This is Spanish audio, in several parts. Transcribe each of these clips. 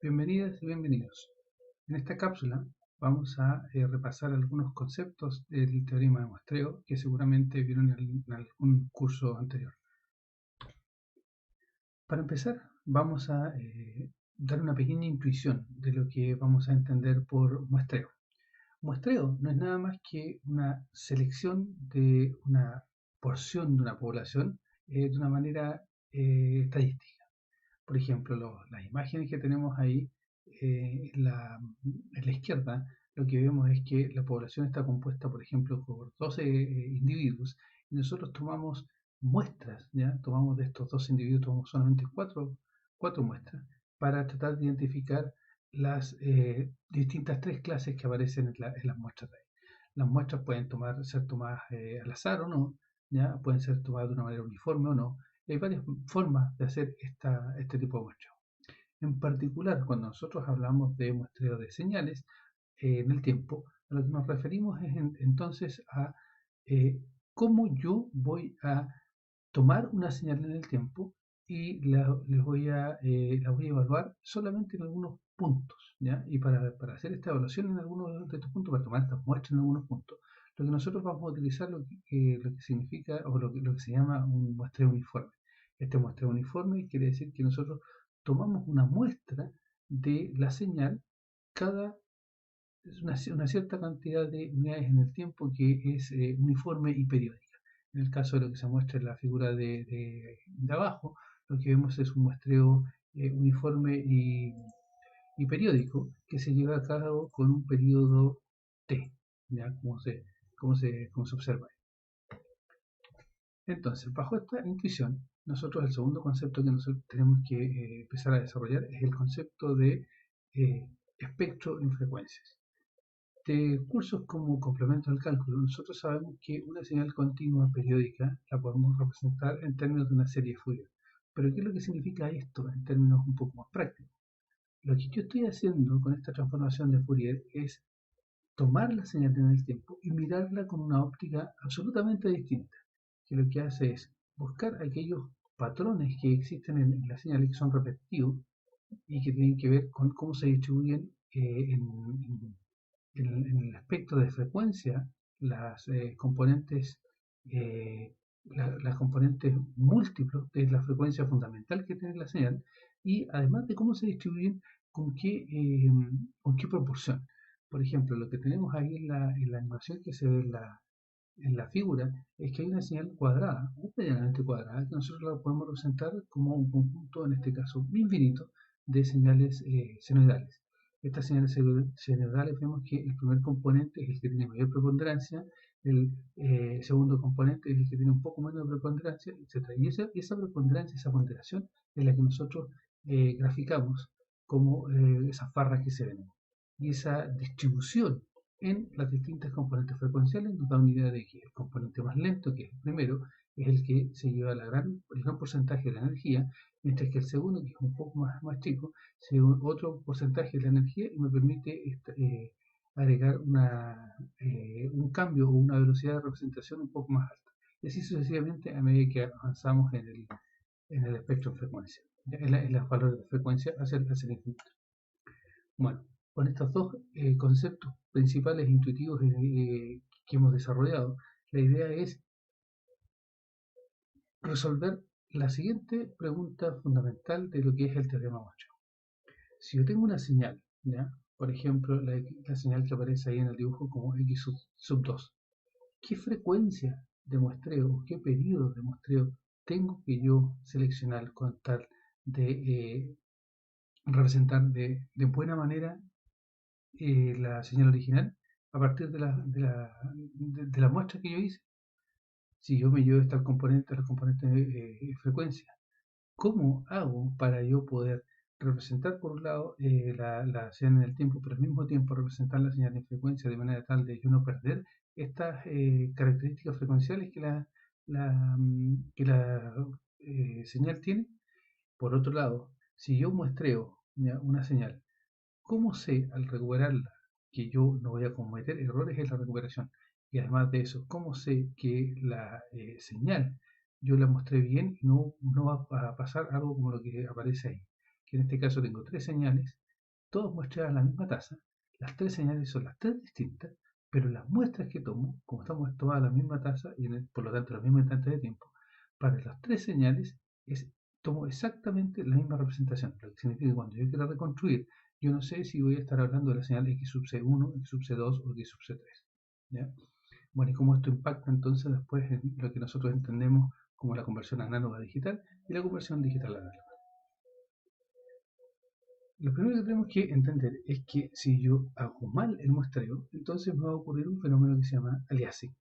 Bienvenidas y bienvenidos. En esta cápsula vamos a repasar algunos conceptos del teorema de muestreo que seguramente vieron en algún curso anterior. Para empezar, vamos a dar una pequeña intuición de lo que vamos a entender por muestreo. Muestreo no es nada más que una selección de una porción de una población de una manera estadística. Por ejemplo, las imágenes que tenemos ahí en la izquierda, lo que vemos es que la población está compuesta, por ejemplo, por 12 individuos y nosotros tomamos muestras, ¿ya? Tomamos de estos 12 individuos, tomamos solamente cuatro muestras para tratar de identificar las distintas tres clases que aparecen en las muestras de ahí. Las muestras pueden ser tomadas al azar o no, ¿ya? Pueden ser tomadas de una manera uniforme o no. Hay varias formas de hacer este tipo de muestreo. En particular, cuando nosotros hablamos de muestreo de señales en el tiempo, a lo que nos referimos es entonces a cómo yo voy a tomar una señal en el tiempo y la voy a evaluar solamente en algunos puntos, ¿ya? Y para hacer esta evaluación en algunos de estos puntos, para tomar estas muestras en algunos puntos, lo que nosotros vamos a utilizar lo que significa o lo que se llama un muestreo uniforme. Este muestreo uniforme quiere decir que nosotros tomamos una muestra de la señal cada una cierta cantidad de unidades en el tiempo que es uniforme y periódica. En el caso de lo que se muestra en la figura de abajo, lo que vemos es un muestreo uniforme y periódico que se lleva a cabo con un periodo T, ¿ya? Como se observa. Entonces, bajo esta intuición, nosotros el segundo concepto que nosotros tenemos que empezar a desarrollar es el concepto de espectro en frecuencias. De cursos como complemento al cálculo, nosotros sabemos que una señal continua periódica la podemos representar en términos de una serie Fourier. Pero ¿qué es lo que significa esto en términos un poco más prácticos? Lo que yo estoy haciendo con esta transformación de Fourier es tomar la señal en el tiempo y mirarla con una óptica absolutamente distinta, que lo que hace es buscar aquellos patrones que existen en las señales que son repetitivos y que tienen que ver con cómo se distribuyen en el espectro de frecuencia las eh, las componentes múltiplos de la frecuencia fundamental que tiene la señal y además de cómo se distribuyen con con qué proporción. Por ejemplo, lo que tenemos ahí en la animación que se ve en la figura es que hay una señal cuadrada, o medianamente cuadrada, que nosotros la podemos representar como un conjunto, en este caso infinito, de señales senoidales. Estas señales senoidales vemos que el primer componente es el que tiene mayor preponderancia, el segundo componente es el que tiene un poco menos de preponderancia, etc. Y esa preponderancia, esa ponderación es la que nosotros graficamos como esas barras que se ven. Y esa distribución en las distintas componentes frecuenciales nos da una idea de que el componente más lento, que es el primero, es el que se lleva el gran porcentaje de la energía, mientras que el segundo, que es un poco más chico, se lleva otro porcentaje de la energía y me permite agregar un cambio o una velocidad de representación un poco más alta. Y así sucesivamente a medida que avanzamos en el espectro de frecuencia, en los valores de frecuencia hacia el infinito. Bueno, con estos dos conceptos principales e intuitivos que hemos desarrollado, la idea es resolver la siguiente pregunta fundamental de lo que es el teorema de muestreo. Si yo tengo una señal, ¿ya? Por ejemplo, la señal que aparece ahí en el dibujo como x sub 2, ¿qué frecuencia de muestreo, qué periodo de muestreo tengo que yo seleccionar con tal de representar de buena manera la señal original a partir de la muestra que yo hice? Si yo me llevo esta componente, la componente de frecuencia, ¿cómo hago para yo poder representar por un lado la señal en el tiempo, pero al mismo tiempo representar la señal en frecuencia de manera tal de yo no perder estas características frecuenciales que la señal tiene? Por otro lado, si yo muestreo una señal, ¿cómo sé al recuperarla que yo no voy a cometer errores en la recuperación? Y además de eso, ¿cómo sé que la señal yo la mostré bien y no va a pasar algo como lo que aparece ahí? Que en este caso tengo tres señales todas muestreadas a la misma tasa, las tres señales son las tres distintas, pero las muestras que tomo, como estamos todas a la misma tasa y por lo tanto la misma instante de tiempo, para las tres señales tomo exactamente la misma representación, lo que significa que cuando yo quiera reconstruir, yo no sé si voy a estar hablando de la señal x sub c1, x sub c2 o x sub c3. ¿Ya? Bueno, y cómo esto impacta entonces después en lo que nosotros entendemos como la conversión análoga a digital y la conversión digital a análoga. Lo primero que tenemos que entender es que si yo hago mal el muestreo, entonces me va a ocurrir un fenómeno que se llama aliasing.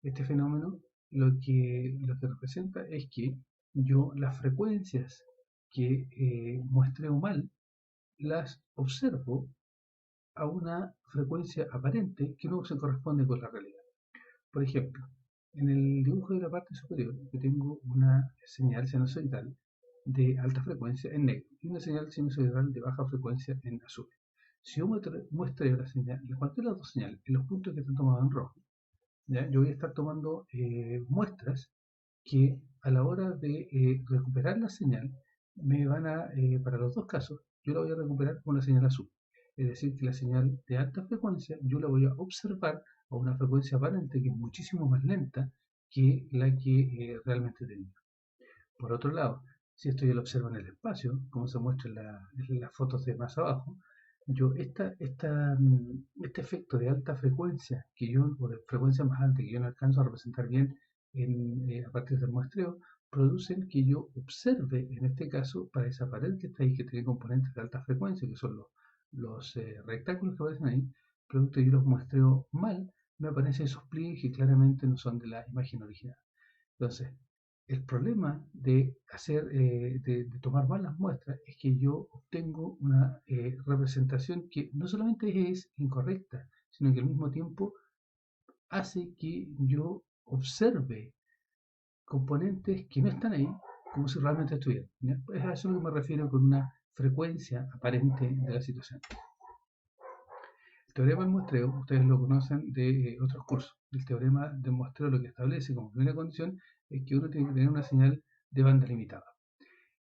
Este fenómeno lo que representa es que yo las frecuencias que muestreo mal las observo a una frecuencia aparente que no se corresponde con la realidad. Por ejemplo, en el dibujo de la parte superior yo tengo una señal sinusoidal de alta frecuencia en negro y una señal sinusoidal de baja frecuencia en azul. Si yo muestreo la señal, cualquiera de las dos señales, en los puntos que están tomados en rojo, ¿ya? Yo voy a estar tomando muestras que a la hora de recuperar la señal, para los dos casos, yo la voy a recuperar con la señal azul. Es decir, que la señal de alta frecuencia yo la voy a observar a una frecuencia aparente que es muchísimo más lenta que la que realmente tenía. Por otro lado, si esto yo lo observo en el espacio, como se muestra en las fotos de más abajo, yo este efecto de alta frecuencia o de frecuencia más alta que yo no alcanzo a representar bien a partir del muestreo, producen que yo observe, en este caso, para esa pared que está ahí, que tiene componentes de alta frecuencia, que son los rectángulos que aparecen ahí, producto de que yo los muestreo mal, me aparecen esos pliegues que claramente no son de la imagen original. Entonces, el problema de tomar malas muestras es que yo obtengo una representación que no solamente es incorrecta, sino que al mismo tiempo hace que yo observe componentes que no están ahí como si realmente estuvieran. Es a eso lo que me refiero con una frecuencia aparente de la situación. El teorema del muestreo, ustedes lo conocen de otros cursos. El teorema del muestreo lo que establece como primera condición es que uno tiene que tener una señal de banda limitada.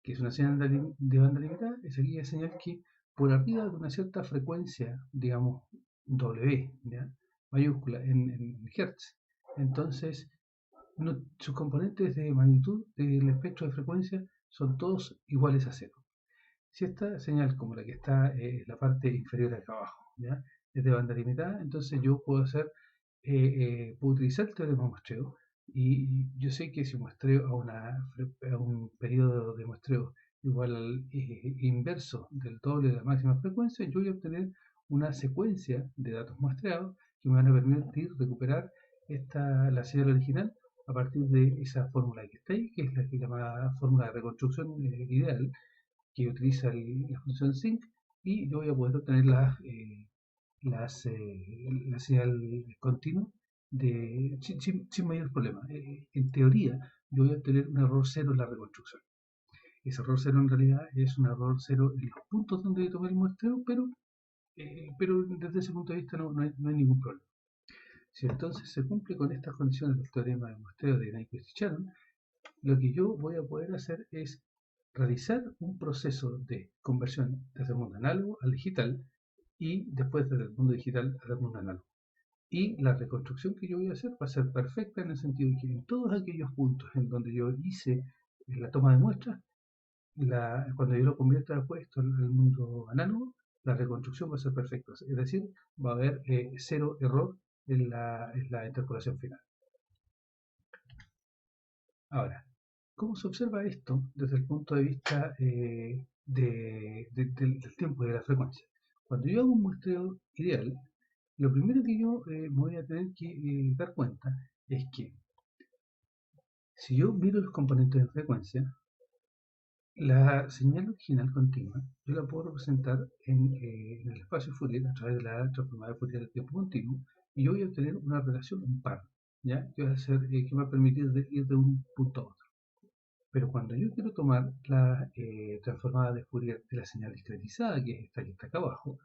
¿Qué es una señal de banda limitada? Es aquella señal que por arriba de una cierta frecuencia, digamos W, ¿ya? Mayúscula en Hertz, entonces sus componentes de magnitud del espectro de frecuencia son todos iguales a cero. Si esta señal, como la que está en la parte inferior acá abajo, ¿ya? Es de banda limitada, entonces yo puedo utilizar el teorema de muestreo y yo sé que si muestreo a un periodo de muestreo igual al inverso del doble de la máxima frecuencia, yo voy a obtener una secuencia de datos muestreados que me van a permitir recuperar la señal original a partir de esa fórmula que está ahí, que es la que llama fórmula de reconstrucción ideal, que utiliza la función sync, y yo voy a poder obtener la señal continua sin mayor problema. En teoría, yo voy a obtener un error cero en la reconstrucción. Ese error cero en realidad es un error cero en los puntos donde yo tomé el muestreo, pero desde ese punto de vista no hay ningún problema. Si entonces se cumple con estas condiciones del teorema de muestreo de Nyquist y Shannon, lo que yo voy a poder hacer es realizar un proceso de conversión desde el mundo análogo al digital y después desde el mundo digital al mundo análogo. Y la reconstrucción que yo voy a hacer va a ser perfecta en el sentido de que en todos aquellos puntos en donde yo hice la toma de muestras, cuando yo lo convierta después al mundo análogo, la reconstrucción va a ser perfecta. Es decir, va a haber cero error en la interpolación final. Ahora, ¿cómo se observa esto desde el punto de vista del tiempo y de la frecuencia? Cuando yo hago un muestreo ideal, lo primero que yo me voy a tener que dar cuenta es que si yo miro los componentes de frecuencia, la señal original continua yo la puedo representar en el espacio Fourier a través de la transformada de Fourier del tiempo continuo, y yo voy a obtener una relación, un par, ¿ya? Que me va a permitir ir de un punto a otro. Pero cuando yo quiero tomar la transformada de Fourier de la señal discretizada, que es esta que está acá abajo,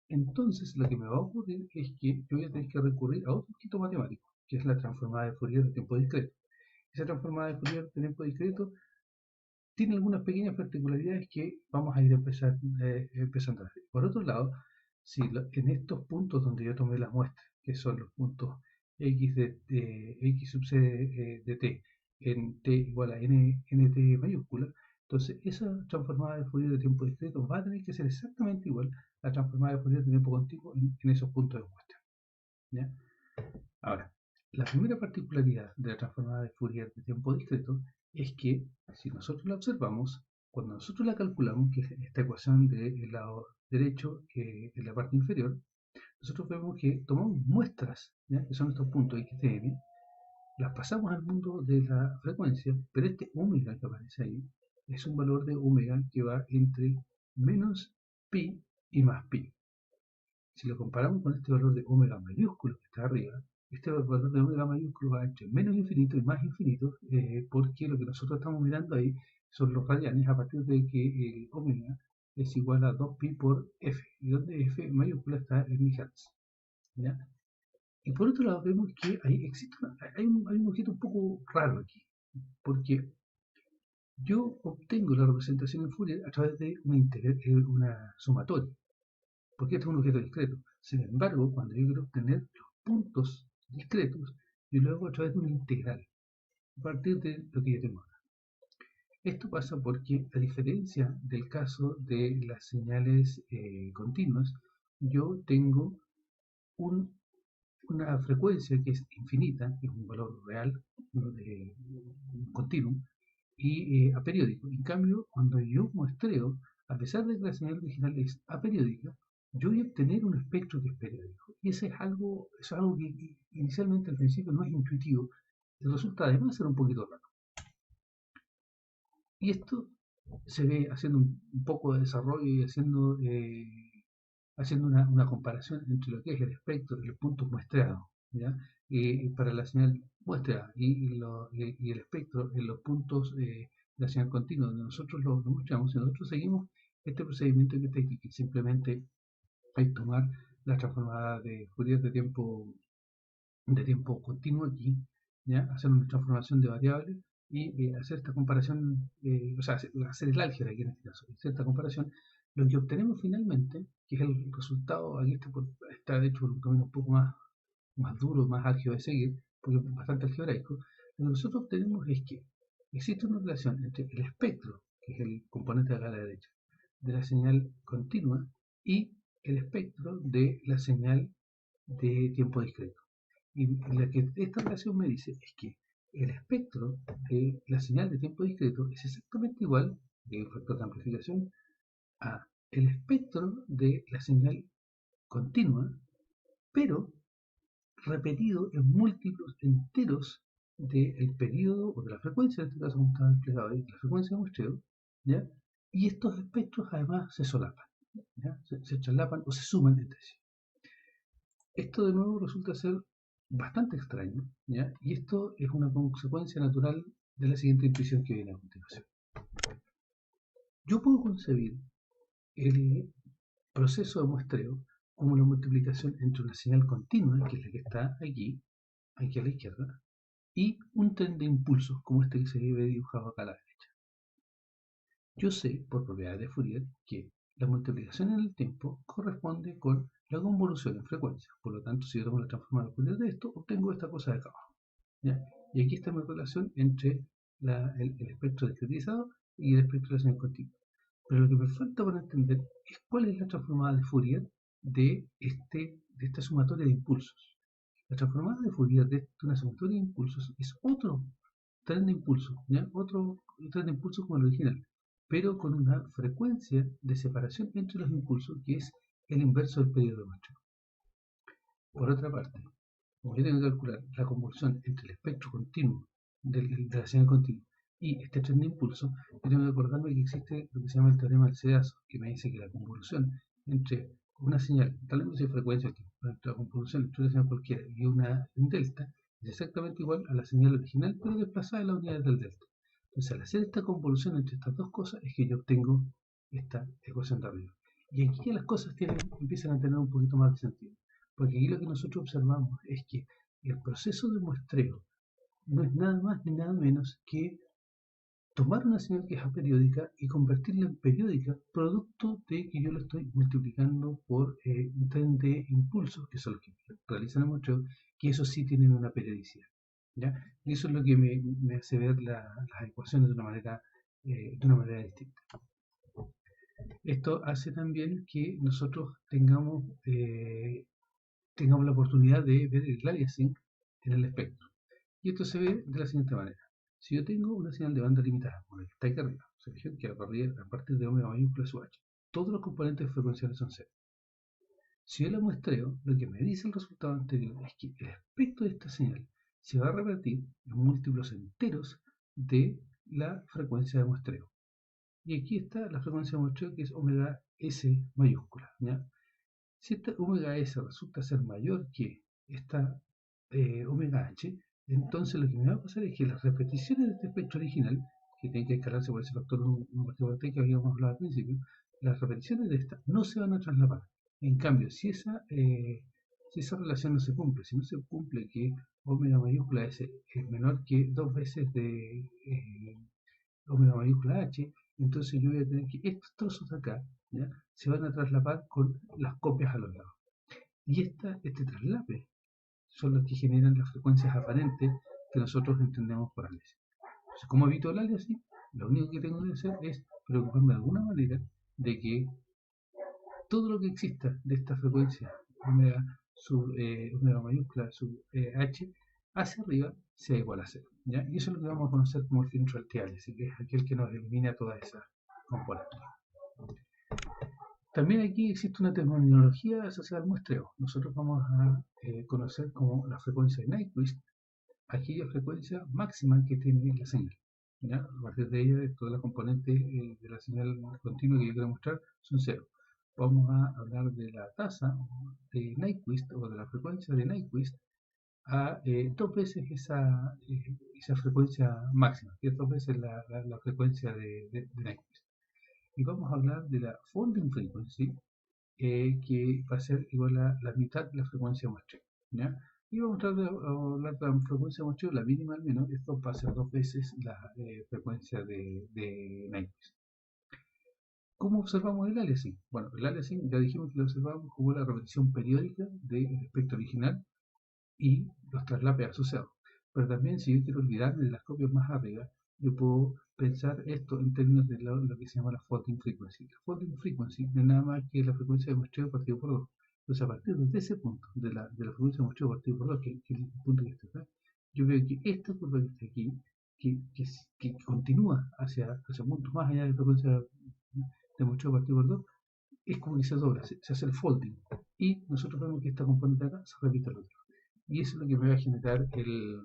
entonces lo que me va a ocurrir es que yo voy a tener que recurrir a otro objeto matemático, que es la transformada de Fourier de tiempo discreto. Esa transformada de Fourier de tiempo discreto tiene algunas pequeñas particularidades que vamos a ir empezando a ver. Por otro lado, si en estos puntos donde yo tomé las muestras, que son los puntos x sub c de t en t igual a nt mayúscula, entonces esa transformada de Fourier de tiempo discreto va a tener que ser exactamente igual a la transformada de Fourier de tiempo continuo en esos puntos de muestra. ¿Ya? Ahora, la primera particularidad de la transformada de Fourier de tiempo discreto es que si nosotros la observamos, cuando nosotros la calculamos, que es esta ecuación del lado derecho en la parte inferior, nosotros vemos que tomamos muestras, ¿ya? Que son estos puntos x de n, las pasamos al mundo de la frecuencia, pero este omega que aparece ahí es un valor de omega que va entre menos pi y más pi. Si lo comparamos con este valor de omega mayúsculo que está arriba, este valor de omega mayúsculo va entre menos infinito y más infinito, porque lo que nosotros estamos mirando ahí son los radianes a partir de que el omega es igual a 2pi por f, y donde f mayúscula está en Hz. ¿Ya? Y por otro lado vemos que hay un objeto un poco raro aquí, porque yo obtengo la representación en Fourier a través de una sumatoria, porque este es un objeto discreto. Sin embargo, cuando yo quiero obtener los puntos discretos, yo lo hago a través de una integral, a partir de lo que yo tengo acá. Esto pasa porque, a diferencia del caso de las señales continuas, yo tengo una frecuencia que es infinita, que es un valor real, un continuo, y aperiódico. En cambio, cuando yo muestreo, a pesar de que la señal original es aperiódica, yo voy a obtener un espectro que es periódico. Y ese es algo que inicialmente al principio no es intuitivo, y resulta además ser un poquito raro. Y esto se ve haciendo un poco de desarrollo y haciendo una comparación entre lo que es el espectro y los puntos muestreados, ¿ya? Para la señal muestreada y el espectro en los puntos de la señal continua, donde nosotros lo mostramos, y nosotros seguimos este procedimiento que está aquí, que simplemente es tomar la transformada de Fourier de tiempo continuo aquí, ¿ya? Hacer una transformación de variables y hacer esta comparación, o sea, hacer el álgebra aquí en este caso, hacer esta comparación, lo que obtenemos finalmente, que es el resultado, aquí está de hecho por un camino un poco más duro, más álgido de seguir, porque es bastante algebraico, lo que nosotros obtenemos es que existe una relación entre el espectro, que es el componente de acá a la derecha, de la señal continua y el espectro de la señal de tiempo discreto. Y lo que esta relación me dice es que el espectro de la señal de tiempo discreto es exactamente igual, de un factor de amplificación, a el espectro de la señal continua, pero repetido en múltiplos enteros del periodo o de la frecuencia, en este caso como está desplegado ahí, la frecuencia de muestreo, ¿ya? Y estos espectros además se solapan, ¿ya? Se traslapan o se suman entre sí. Esto de nuevo resulta ser bastante extraño, ¿ya? Y esto es una consecuencia natural de la siguiente intuición que viene a continuación. Yo puedo concebir el proceso de muestreo como la multiplicación entre una señal continua, que es la que está aquí a la izquierda, y un tren de impulsos, como este que se ve dibujado acá a la derecha. Yo sé, por propiedades de Fourier, que la multiplicación en el tiempo corresponde con la convolución en frecuencia. Por lo tanto, si yo tomo la transformada de Fourier de esto, obtengo esta cosa de acá abajo, ¿ya? Y aquí está mi relación entre el espectro discretizado y el espectro de la señal continua. Pero lo que me falta para entender es cuál es la transformada de Fourier de esta sumatoria de impulsos. La transformada de Fourier de una sumatoria de impulsos es otro tren de impulso, ¿ya? Otro tren de impulso como el original, pero con una frecuencia de separación entre los impulsos que es el inverso del periodo de muestreo. Por otra parte, como yo tengo que calcular la convolución entre el espectro continuo de la señal continua y este tren de impulso, yo tengo que acordarme que existe lo que se llama el teorema del sedazo, que me dice que la convolución entre una señal, tal vez no sea frecuencia, la convolución entre una señal cualquiera y un delta es exactamente igual a la señal original, pero desplazada en las unidades del delta. Entonces, al hacer esta convolución entre estas dos cosas, es que yo obtengo esta ecuación de arriba. Y aquí las cosas empiezan a tener un poquito más de sentido. Porque aquí lo que nosotros observamos es que el proceso de muestreo no es nada más ni nada menos que tomar una señal que es aperiódica y convertirla en periódica, producto de que yo lo estoy multiplicando por un tren de impulsos, que son los que realizan el muestreo, que eso sí tienen una periodicidad. ¿Ya? Y eso es lo que me hace ver las ecuaciones de una manera distinta. Esto hace también que nosotros tengamos la oportunidad de ver el aliasing en el espectro. Y esto se ve de la siguiente manera. Si yo tengo una señal de banda limitada, como el que está aquí arriba, se fijan que a partir de omega mayúscula sub h, todos los componentes frecuenciales son cero. Si yo la muestreo, lo que me dice el resultado anterior es que el espectro de esta señal se va a repetir en múltiplos enteros de la frecuencia de muestreo. Y aquí está la frecuencia de muestreo, que es omega s mayúscula. ¿Ya? Si esta omega s resulta ser mayor que esta omega h, entonces lo que me va a pasar es que las repeticiones de este espectro original, que tienen que escalarse por ese factor 1 que habíamos hablado al principio, las repeticiones de esta no se van a traslapar. En cambio, si esa relación no se cumple, si no se cumple que omega mayúscula s es menor que 2 veces de omega mayúscula h, entonces yo voy a tener que estos trozos de acá, ¿ya?, se van a traslapar con las copias a los lados. Y este traslape son los que generan las frecuencias aparentes que nosotros entendemos por aliasing. Entonces, ¿cómo evito el aliasing? Lo único que tengo que hacer es preocuparme de alguna manera de que todo lo que exista de esta frecuencia omega mayúscula sub h hacia arriba sea igual a 0. ¿Ya? Y eso es lo que vamos a conocer como el filtro anti-aliasing, que es aquel que nos elimina todas esas componentes. También aquí existe una terminología asociada al muestreo. Nosotros vamos a conocer como la frecuencia de Nyquist aquella frecuencia máxima que tiene la señal. ¿Ya? A partir de ella, todas las componentes de la señal continua que yo quiero mostrar son cero. Vamos a hablar de la tasa de Nyquist o de la frecuencia de Nyquist a dos veces esa frecuencia máxima, que es dos veces la frecuencia de Nyquist. Y vamos a hablar de la folding frequency, que va a ser igual a la mitad de la frecuencia de muestreo. ¿Ya? Y vamos a hablar de la frecuencia de muestreo, la mínima al menos, esto va a ser dos veces la frecuencia de Nyquist. ¿Cómo observamos el aliasing? Bueno, el aliasing ya dijimos que lo observamos como la repetición periódica del espectro original y los traslapes asociados. Pero también, si yo quiero olvidarme de las copias más arriba, yo puedo pensar esto en términos de lo que se llama la folding frequency. La folding frequency no es nada más que la frecuencia de muestreo partido por 2. Entonces, a partir de ese punto, de la frecuencia de muestreo partido por 2, que es el punto que está acá, yo veo que esta curva que está aquí, que continúa hacia puntos más allá de la frecuencia de muestreo partido por 2, es como que se dobla, se hace el folding. Y nosotros vemos que esta componente acá se repite al otro. Y eso es lo que me va a generar el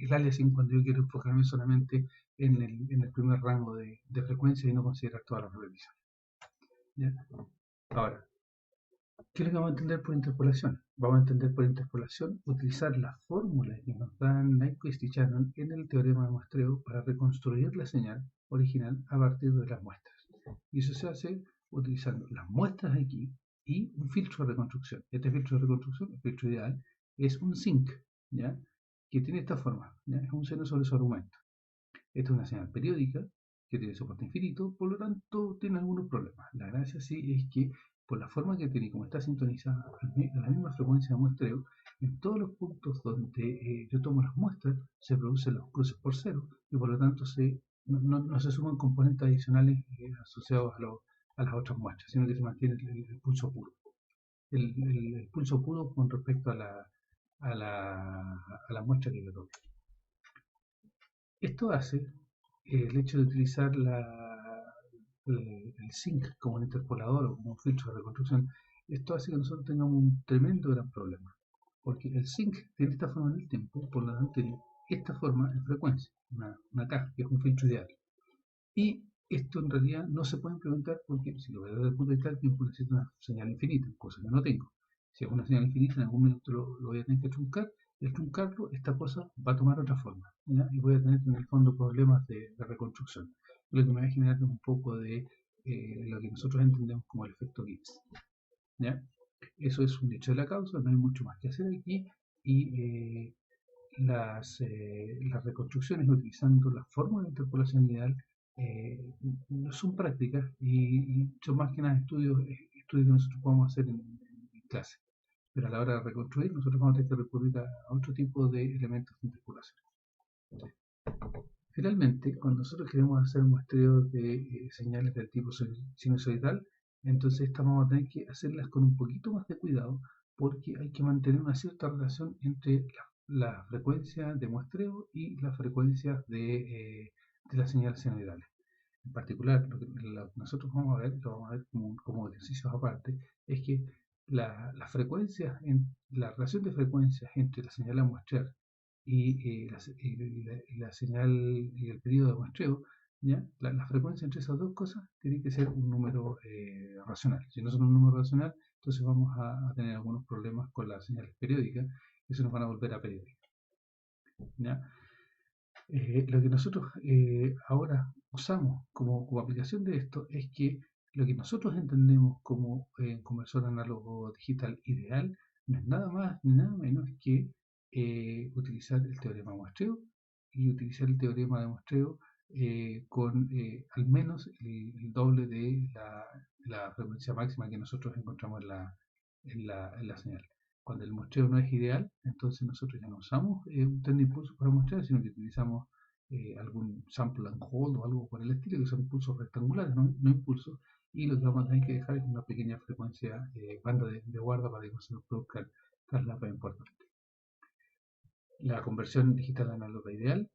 aliasing cuando yo quiero enfocarme solamente en el primer rango de frecuencia y no considerar todas las repeticiones. ¿Ya? Ahora, ¿qué es lo que vamos a entender por interpolación? Vamos a entender por interpolación utilizar las fórmulas que nos dan Nyquist y Shannon en el teorema de muestreo para reconstruir la señal original a partir de las muestras. Y eso se hace utilizando las muestras aquí y un filtro de reconstrucción. Este filtro de reconstrucción, el filtro ideal, es un zinc, ¿ya?, que tiene esta forma, ¿ya? Es un seno sobre su argumento. Esta es una señal periódica que tiene soporte infinito, por lo tanto tiene algunos problemas. La gracia sí es que por la forma que tiene, como está sintonizada a la misma frecuencia de muestreo, en todos los puntos donde yo tomo las muestras se producen los cruces por cero y por lo tanto no se suman componentes adicionales asociados a las otras muestras, sino que se mantiene el pulso puro. El pulso puro con respecto a la muestra que yo tomo. Esto hace el hecho de utilizar el zinc como un interpolador o como un filtro de reconstrucción. Esto hace que nosotros tengamos un tremendo gran problema, porque el zinc tiene esta forma en el tiempo, por lo tanto tiene esta forma en frecuencia, una caja, que es un filtro ideal. Y esto en realidad no se puede implementar porque, si lo veo desde el punto de vista del tiempo, necesito una señal infinita, cosa que no tengo. Si es una señal infinita, en algún momento lo voy a tener que truncar, y al truncarlo, esta cosa va a tomar otra forma, ¿ya? Y voy a tener en el fondo problemas de reconstrucción, lo que me va a generar un poco de lo que nosotros entendemos como el efecto Gibbs, ¿ya? Eso es un hecho de la causa, no hay mucho más que hacer aquí, y las reconstrucciones utilizando la fórmula de interpolación lineal no son prácticas y son más que nada estudios que nosotros podemos hacer en clase. Pero a la hora de reconstruir, nosotros vamos a tener que recurrir a otro tipo de elementos de interpolación. Finalmente, cuando nosotros queremos hacer muestreos de señales del tipo sinusoidal, entonces estas vamos a tener que hacerlas con un poquito más de cuidado porque hay que mantener una cierta relación entre la frecuencia de muestreo y las frecuencias de las señales senoidales. En particular, lo que nosotros vamos a ver, lo vamos a ver como ejercicios aparte, es que la relación de frecuencias entre la señal a muestrear y la señal y el periodo de muestreo, ¿ya? La frecuencia entre esas dos cosas tiene que ser un número racional. Si no son un número racional, entonces vamos a tener algunos problemas con las señales periódicas y se nos van a volver a periódicas. ¿Ya? Lo que nosotros ahora usamos como aplicación de esto es que lo que nosotros entendemos como conversor análogo digital ideal no es nada más ni nada menos que utilizar el teorema de muestreo y utilizar el teorema de muestreo con al menos el doble de la frecuencia máxima que nosotros encontramos en la señal. Cuando el muestreo no es ideal, entonces nosotros ya no usamos un tren de impulso para muestrear, sino que utilizamos algún sample and hold o algo por el estilo, que son impulsos rectangulares, no impulsos, y lo que vamos a tener que dejar es una pequeña frecuencia, banda de guarda para que no se nos produzcan traslados importantes. La conversión digital análoga ideal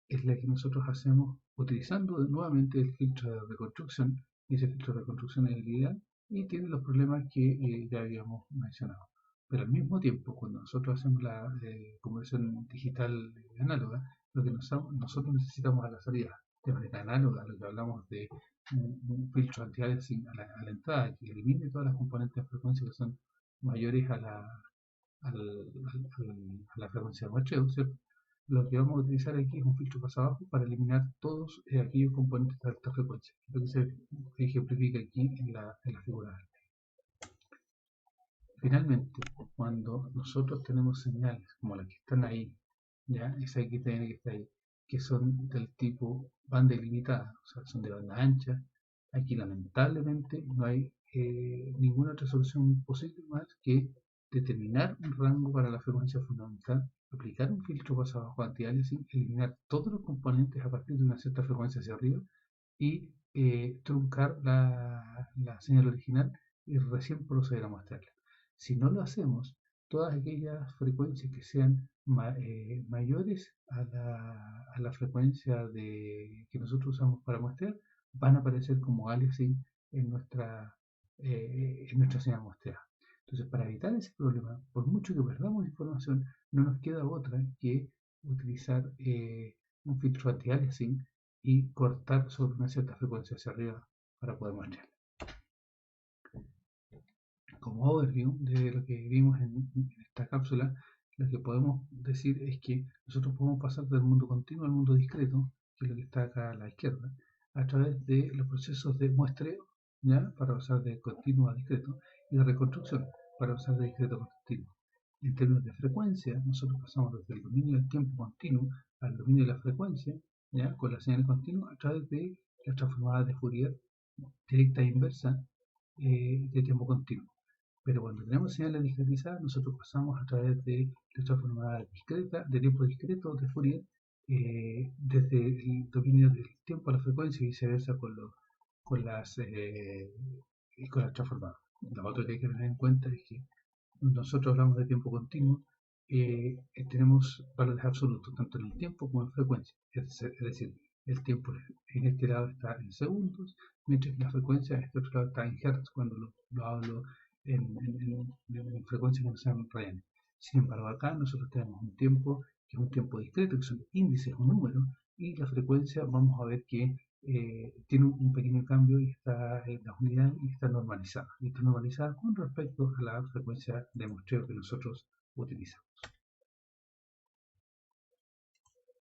es la que nosotros hacemos utilizando nuevamente el filtro de reconstrucción, y ese filtro de reconstrucción es el ideal y tiene los problemas que ya habíamos mencionado. Pero al mismo tiempo, cuando nosotros hacemos la conversión digital análoga, lo que nosotros necesitamos a la salida de manera análoga, lo que hablamos de un filtro anti-aliasing a la entrada que elimine todas las componentes de frecuencia que son mayores a la frecuencia de muestreo, ¿cierto? Lo que vamos a utilizar aquí es un filtro paso abajo para eliminar todos aquellos componentes de alta frecuencia, lo que se ejemplifica aquí en la figura. Finalmente, cuando nosotros tenemos señales como las que están ahí, ya esa XTN que está ahí, que son del tipo banda ilimitada, o sea, son de banda ancha, aquí lamentablemente no hay ninguna otra solución posible más que determinar un rango para la frecuencia fundamental, aplicar un filtro paso abajo anti-aliasing, eliminar todos los componentes a partir de una cierta frecuencia hacia arriba y truncar la señal original y recién proceder a mostrarla. Si no lo hacemos, todas aquellas frecuencias que sean mayores a la frecuencia que nosotros usamos para muestrear van a aparecer como aliasing en nuestra señal muestreada. Entonces, para evitar ese problema, por mucho que perdamos información, no nos queda otra que utilizar un filtro anti-aliasing y cortar sobre una cierta frecuencia hacia arriba para poder muestrear. Como overview de lo que vimos en esta cápsula, lo que podemos decir es que nosotros podemos pasar del mundo continuo al mundo discreto, que es lo que está acá a la izquierda, a través de los procesos de muestreo, ¿ya? Para pasar de continuo a discreto, y de reconstrucción, para pasar de discreto a continuo. En términos de frecuencia, nosotros pasamos desde el dominio del tiempo continuo al dominio de la frecuencia, ¿ya? Con la señal continua, a través de las transformadas de Fourier directa e inversa de tiempo continuo. Pero cuando tenemos señales discretizadas, nosotros pasamos a través de la transformada discreta, de tiempo discreto de Fourier, desde el dominio del tiempo a la frecuencia y viceversa con las transformadas. Lo otro que hay que tener en cuenta es que nosotros hablamos de tiempo continuo, tenemos valores absolutos, tanto en el tiempo como en frecuencia. Es decir, el tiempo en este lado está en segundos, mientras que la frecuencia en este otro lado está en hertz cuando lo hablo en frecuencias que no sean reales. Sin embargo, acá nosotros tenemos un tiempo que es un tiempo discreto, que son índices o números, y la frecuencia vamos a ver que tiene un pequeño cambio y está en la unidad y está normalizada. Y está normalizada con respecto a la frecuencia de muestreo que nosotros utilizamos.